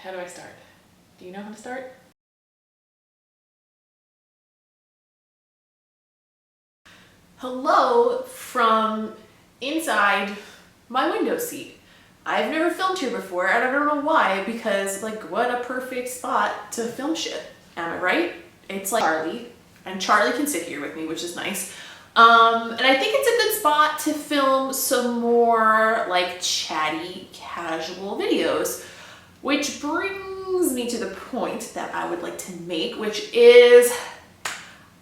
How do I start? Do you know how to start? Hello from inside my window seat. I've never filmed here before and I don't know why, because like what a perfect spot to film shit. Am I right? It's like Charlie, and Charlie can sit here with me, which is nice. And I think it's a good spot to film some more like chatty, casual videos, which brings me to the point that I would like to make, which is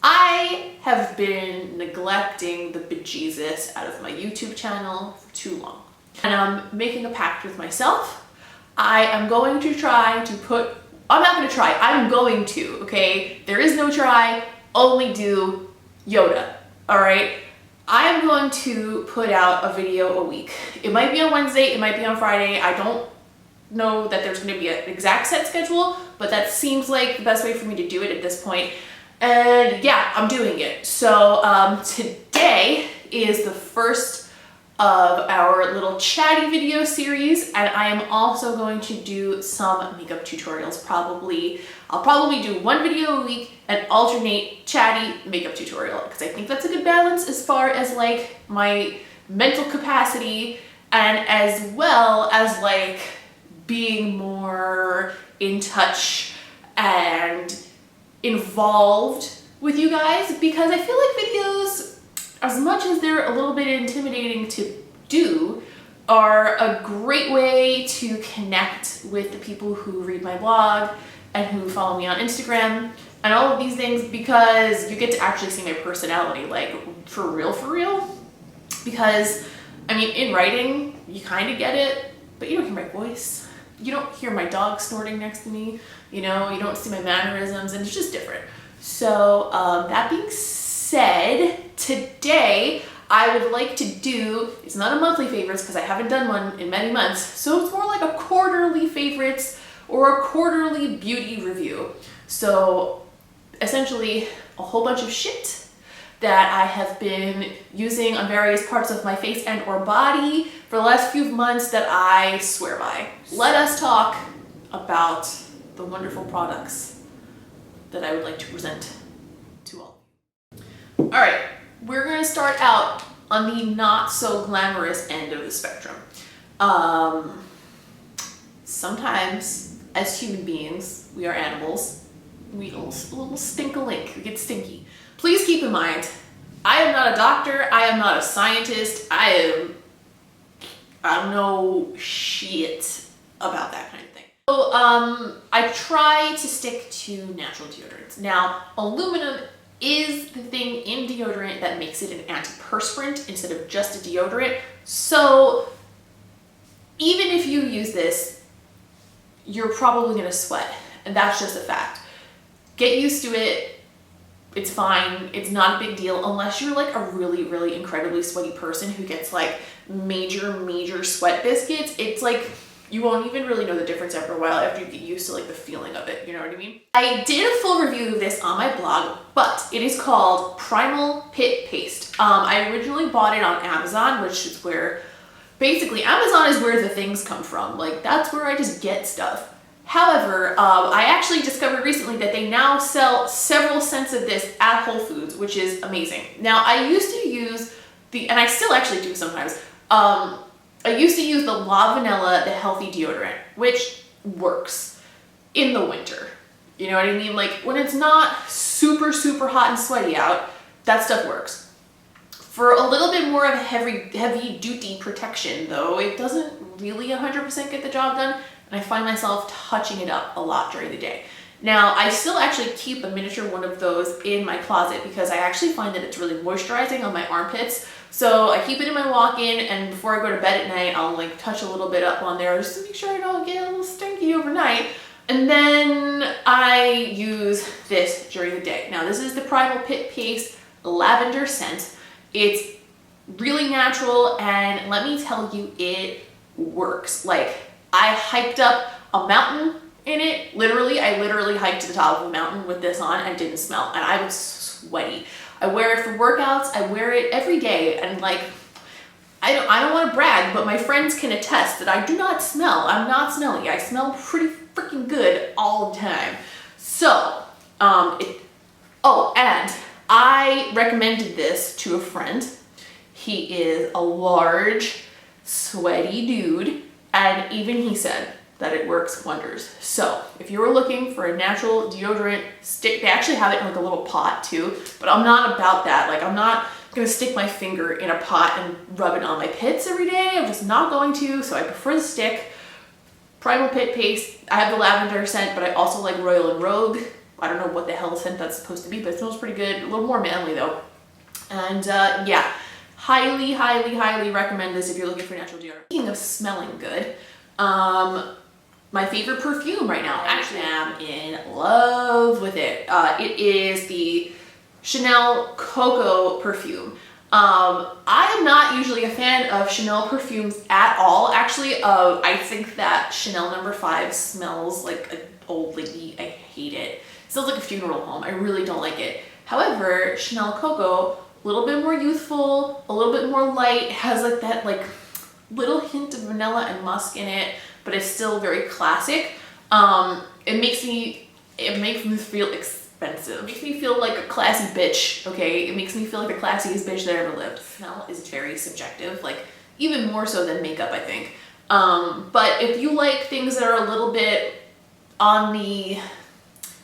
I have been neglecting the bejesus out of my YouTube channel for too long. And I'm making a pact with myself. I am going to try to put, I'm not going to try, I'm going to, okay? There is no try, only do Yoda, all right? I am going to put out a video a week. It might be on Wednesday, it might be on Friday. I don't know that there's going to be an exact set schedule, but that seems like the best way for me to do it at this point. And yeah, I'm doing it. So today is the first of our little chatty video series, and I am also going to do some makeup tutorials. I'll probably do one video a week and alternate chatty makeup tutorial, because I think that's a good balance as far as like my mental capacity and as well as like being more in touch and involved with you guys, because I feel like videos, as much as they're a little bit intimidating to do, are a great way to connect with the people who read my blog and who follow me on Instagram and all of these things, because you get to actually see my personality, like for real. Because I mean, in writing, you kind of get it, but you don't hear my voice. You don't hear my dog snorting next to me, you know, you don't see my mannerisms, and it's just different. So that being said, today I would like to do, it's not a monthly favorites because I haven't done one in many months, so it's more like a quarterly favorites or a quarterly beauty review. So essentially a whole bunch of shit that I have been using on various parts of my face and or body for the last few months that I swear by. Let us talk about the wonderful products that I would like to present to all. All right, we're gonna start out on the not so glamorous end of the spectrum. Sometimes as human beings, we are animals. We a little stink-a-link, we get stinky. Please keep in mind, I am not a doctor, I am not a scientist, I don't know shit about that kind of thing. So I try to stick to natural deodorants. Now, aluminum is the thing in deodorant that makes it an antiperspirant instead of just a deodorant. So even if you use this, you're probably gonna sweat, and that's just a fact. Get used to it. It's fine. It's not a big deal unless you're like a really incredibly sweaty person who gets like major sweat biscuits. It's like you won't even really know the difference after a while after you get used to like the feeling of it, you know what I mean? I did a full review of this on my blog, but it is called Primal Pit Paste. I originally bought it on Amazon, which is where, basically Amazon is where the things come from. Like that's where I just get stuff. However, I actually discovered recently that they now sell several scents of this at Whole Foods, which is amazing. Now, I used to use and I still actually do sometimes, I used to use the La Vanilla, the healthy deodorant, which works in the winter. You know what I mean? Like when it's not super hot and sweaty out, that stuff works. For a little bit more of a heavy duty protection though, it doesn't really 100% get the job done. And I find myself touching it up a lot during the day. Now, I still actually keep a miniature one of those in my closet because I actually find that it's really moisturizing on my armpits. So I keep it in my walk-in, and before I go to bed at night, I'll like touch a little bit up on there just to make sure I don't get a little stinky overnight. And then I use this during the day. Now, this is the Primal Pit Paste lavender scent. It's really natural, and let me tell you, it works. Like, I hiked up a mountain in it. I literally hiked to the top of a mountain with this on and didn't smell, and I was sweaty. I wear it for workouts. I wear it every day, and like, I don't want to brag, but my friends can attest that I do not smell. I'm not smelly. I smell pretty freaking good all the time. So, and I recommended this to a friend. He is a large, sweaty dude, and even he said that it works wonders. So if you were looking for a natural deodorant stick, they actually have it in like a little pot too, but I'm not about that. Like, I'm not gonna stick my finger in a pot and rub it on my pits every day. I'm just not going to, so I prefer the stick. Primal Pit Paste. I have the lavender scent, but I also like Royal and Rogue. I don't know what the hell scent that's supposed to be, but it smells pretty good. A little more manly though. And yeah, highly, highly, highly recommend this if you're looking for natural deodorant. Speaking of smelling good, my favorite perfume right now, actually I am in love with it. It is the Chanel Coco perfume. I am not usually a fan of Chanel perfumes at all. Actually, I think that Chanel No. 5 smells like an old lady. I hate it. It smells like a funeral home. I really don't like it. However, Chanel Coco, a little bit more youthful, a little bit more light, has like that like little hint of vanilla and musk in it, but it's still very classic. It makes me feel expensive. It makes me feel like a classy bitch, okay? It makes me feel like the classiest bitch that ever lived. Smell is very subjective, like even more so than makeup, I think. But if you like things that are a little bit on the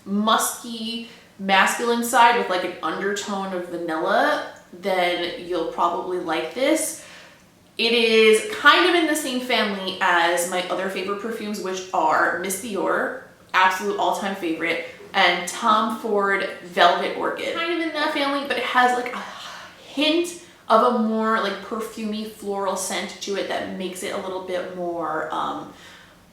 musky, masculine side with like an undertone of vanilla, then you'll probably like this. It is kind of in the same family as my other favorite perfumes, which are Miss Dior, absolute all-time favorite, and Tom Ford Velvet Orchid. Kind of in that family, but it has like a hint of a more like perfumey floral scent to it that makes it a little bit more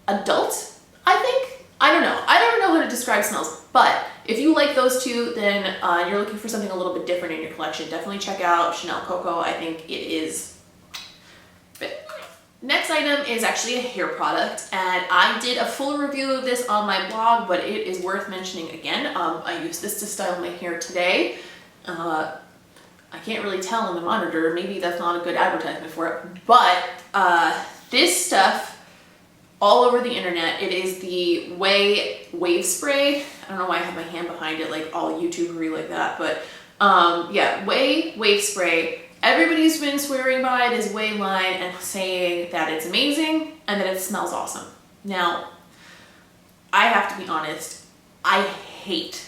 adult, I think. I don't know. I don't know how to describe smells, but if you like those two, then you're looking for something a little bit different in your collection. Definitely check out Chanel Coco. I think it is fit. Next item is actually a hair product, and I did a full review of this on my blog, but it is worth mentioning again. I used this to style my hair today. I can't really tell on the monitor. Maybe that's not a good advertisement for it, but this stuff all over the internet. It is the Wave Spray. I don't know why I have my hand behind it like all YouTubery like that, but yeah, Wave Spray. Everybody's been swearing by it as Way line and saying that it's amazing and that it smells awesome. Now, I have to be honest, I hate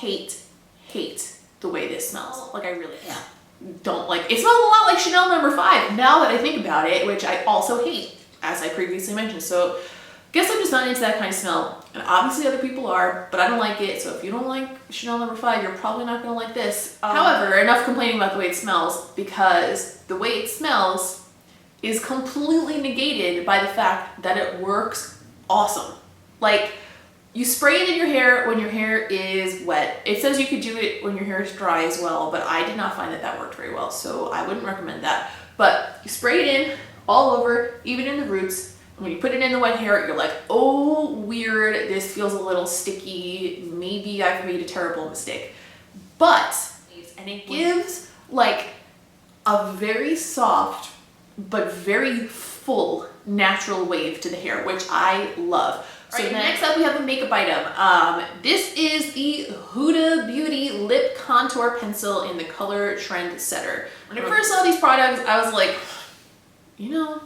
the way this smells. Like, I really don't like. It smells a lot like Chanel No. 5 now that I think about it, which I also hate, as I previously mentioned. So guess I'm just not into that kind of smell, and obviously other people are, but I don't like it. So if you don't like Chanel No. 5, you're probably not gonna like this. However, enough complaining about the way it smells, because the way it smells is completely negated by the fact that it works awesome. Like, you spray it in your hair when your hair is wet. It says you could do it when your hair is dry as well, but I did not find that that worked very well, so I wouldn't recommend that. But you spray it in all over, even in the roots. When you put it in the wet hair, you're like, oh, weird, this feels a little sticky. Maybe I've made a terrible mistake. And it gives like a very soft, but very full natural wave to the hair, which I love. So next up we have a makeup item. This is the Huda Beauty Lip Contour Pencil in the color Trend Setter. When I first saw these products, I was like, you know,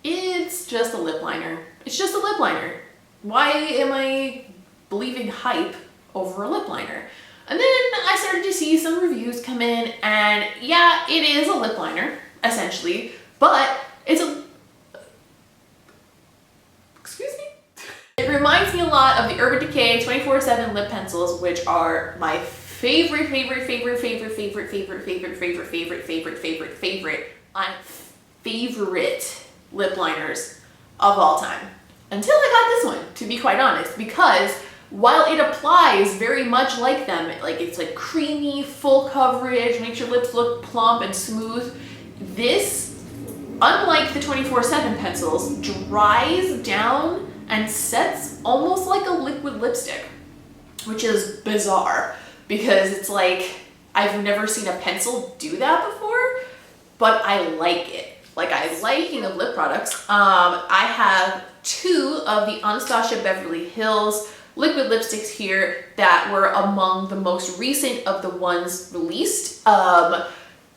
it's just a lip liner. It's just a lip liner. Why am I believing hype over a lip liner? And then I started to see some reviews come in, and yeah, it is a lip liner, essentially, but it's a... Excuse me? It reminds me a lot of the Urban Decay 24/7 lip pencils, which are my favorite lip liners of all time. Until I got this one, to be quite honest, because while it applies very much like them, like it's like creamy, full coverage, makes your lips look plump and smooth, this, unlike the 24/7 pencils, dries down and sets almost like a liquid lipstick, which is bizarre because it's like, I've never seen a pencil do that before, but I like it. like I like, speaking of lip products, I have 2 of the Anastasia Beverly Hills liquid lipsticks here that were among the most recent of the ones released. I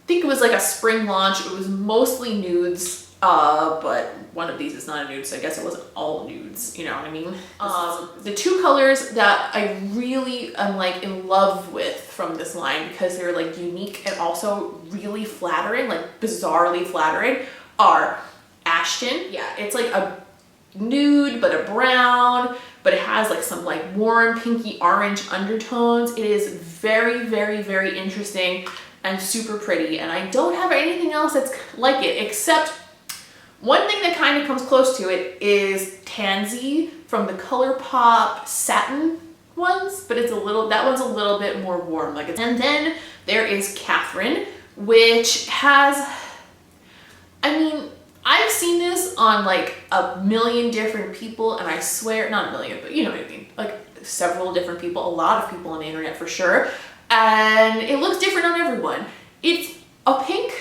think it was like a spring launch. It was mostly nudes, but one of these is not a nude, so I guess it wasn't all nudes, you know what I mean? The 2 colors that I really am like in love with from this line, because they're like unique and also really flattering, like bizarrely flattering, are Ashton. Yeah, it's like a nude but a brown, but it has like some like warm pinky orange undertones. It is very, very, very interesting and super pretty, and I don't have anything else that's like it, except one thing that kind of comes close to it is Tansy from the ColourPop satin ones, but it's a little, that one's a little bit more warm. Like it's, and then there is Kathryn, which has, I mean, I've seen this on like a million different people, and I swear, not a million, but you know what I mean, like several different people, a lot of people on the internet for sure, and it looks different on everyone. It's a pink,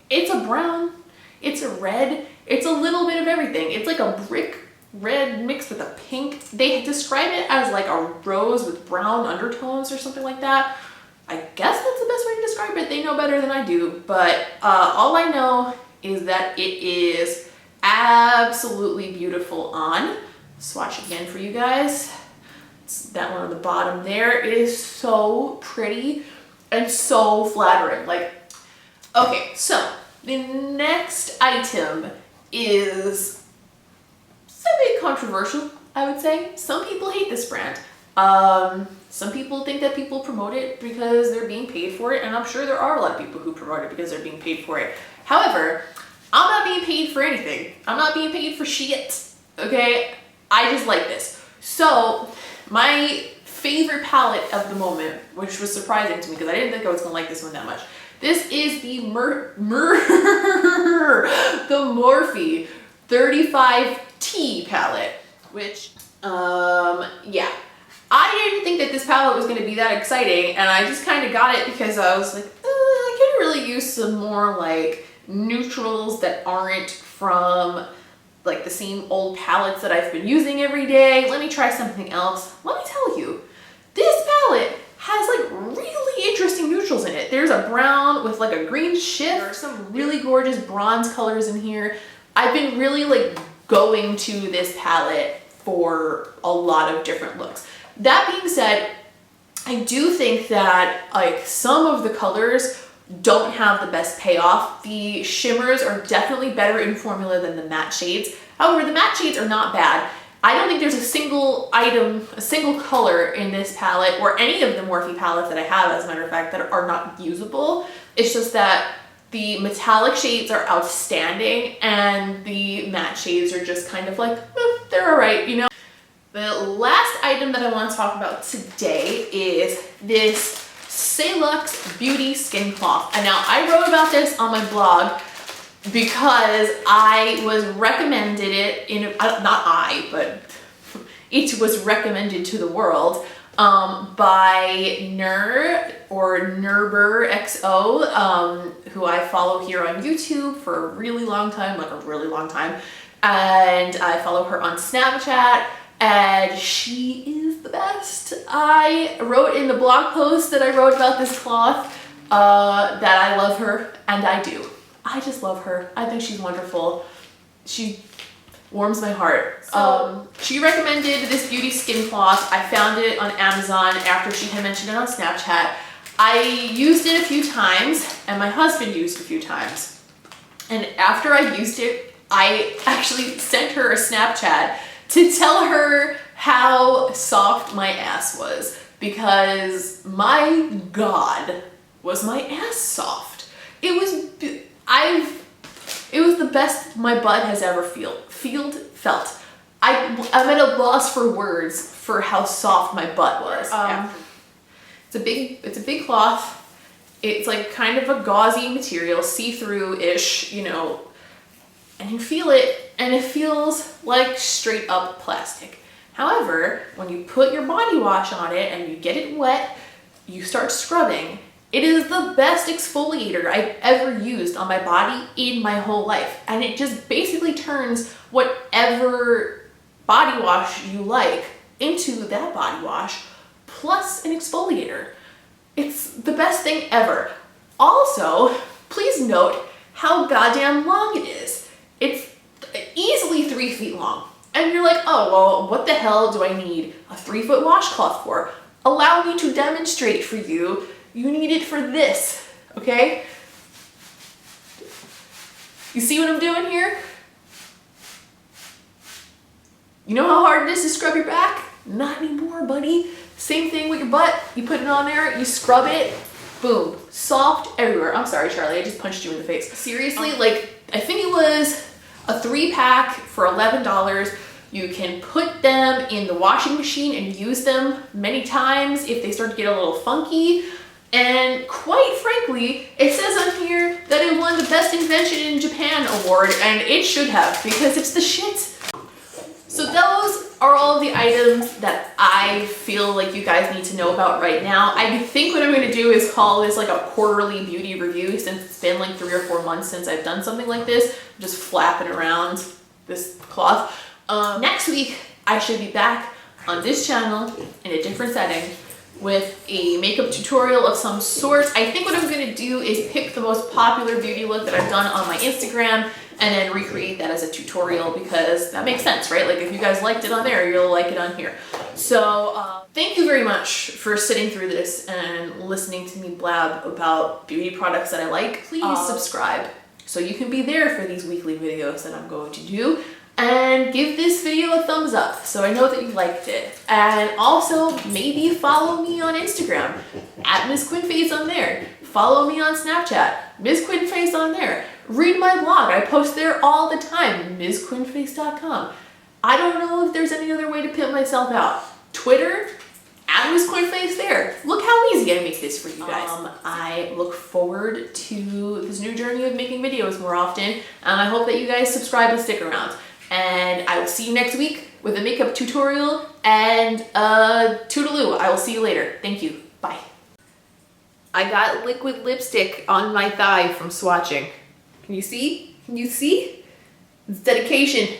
it's a brown, it's a red, it's a little bit of everything. It's like a brick red mixed with a pink. They describe it as like a rose with brown undertones or something like that. I guess that's the best way to describe it. They know better than I do, but all I know is that it is absolutely beautiful on. Swatch again for you guys. It's that one on the bottom there is so pretty and so flattering. Like, okay, so the next item is semi-controversial, I would say. Some people hate this brand. Some people think that people promote it because they're being paid for it, and I'm sure there are a lot of people who promote it because they're being paid for it. However, I'm not being paid for anything. I'm not being paid for shit, okay? I just like this. So, my favorite palette of the moment, which was surprising to me because I didn't think I was gonna like this one that much. This is the the Morphe 35T palette, which, yeah. I didn't think that this palette was gonna be that exciting, and I just kind of got it because I was like, I could really use some more like neutrals that aren't from like the same old palettes that I've been using every day. Let me try something else. Let me tell you, this palette has like really interesting neutrals in it. There's a brown with like a green shift. There are some really gorgeous bronze colors in here. I've been really like going to this palette for a lot of different looks. That being said, I do think that like some of the colors don't have the best payoff. The shimmers are definitely better in formula than the matte shades. However, the matte shades are not bad. I don't think there's a single item, a single color in this palette or any of the Morphe palettes that I have, as a matter of fact, that are not usable. It's just that the metallic shades are outstanding and the matte shades are just kind of like, they're all right, you know? The last item that I want to talk about today is this Salux Beauty Skin Cloth. And now I wrote about this on my blog because I was recommended it in, not I, but it was recommended to the world by Nur or Nurber XO, who I follow here on YouTube for a really long time, like a really long time. And I follow her on Snapchat, and she is the best. I wrote in the blog post that I wrote about this cloth that I love her, and I do. I just love her. I think she's wonderful. She warms my heart. So, she recommended this beauty skin cloth. I found it on Amazon after she had mentioned it on Snapchat. I used it a few times, and my husband used it a few times. And after I used it, I actually sent her a Snapchat to tell her how soft my ass was, because my God, was my ass soft. It was the best my butt has ever felt. I'm at a loss for words for how soft my butt was. It's a big cloth. It's like kind of a gauzy material, see-through-ish, you know, and you feel it, and it feels like straight up plastic. However, when you put your body wash on it and you get it wet, you start scrubbing, It is the best exfoliator I've ever used on my body in my whole life. And it just basically turns whatever body wash you like into that body wash plus an exfoliator. It's the best thing ever. Also, please note how goddamn long it is. It's easily 3 feet long. And you're like, oh, well, what the hell do I need a 3-foot washcloth for? Allow me to demonstrate for you. You need it for this, okay? You see what I'm doing here? You know how hard it is to scrub your back? Not anymore, buddy. Same thing with your butt. You put it on there, you scrub it, boom, soft everywhere. I'm sorry, Charlie, I just punched you in the face. Seriously, like, I think it was a 3-pack for $11. You can put them in the washing machine and use them many times if they start to get a little funky. And quite frankly, it says on here that it won the Best Invention in Japan award, and it should have, because it's the shit. So those are all the items that I feel like you guys need to know about right now. I think what I'm going to do is call this like a quarterly beauty review, since it's been like 3 or 4 months since I've done something like this. I'm just flapping around this cloth. Next week, I should be back on this channel in a different setting with a makeup tutorial of some sort. I think what I'm going to do is pick the most popular beauty look that I've done on my Instagram and then recreate that as a tutorial, because that makes sense, right? Like, if you guys liked it on there, you'll like it on here. So thank you very much for sitting through this and listening to me blab about beauty products that I like. Please subscribe so you can be there for these weekly videos that I'm going to do. And give this video a thumbs up so I know that you liked it. And also, maybe follow me on Instagram, @MissQuinFace on there. Follow me on Snapchat, MissQuinFace on there. Read my blog, I post there all the time, MissQuinFace.com. I don't know if there's any other way to pimp myself out. Twitter, @MissQuinFace there. Look how easy I make this for you guys. I look forward to this new journey of making videos more often, and I hope that you guys subscribe and stick around. And I will see you next week with a makeup tutorial and toodaloo. I will see you later. Thank you. Bye. I got liquid lipstick on my thigh from swatching. Can you see? Can you see? It's dedication.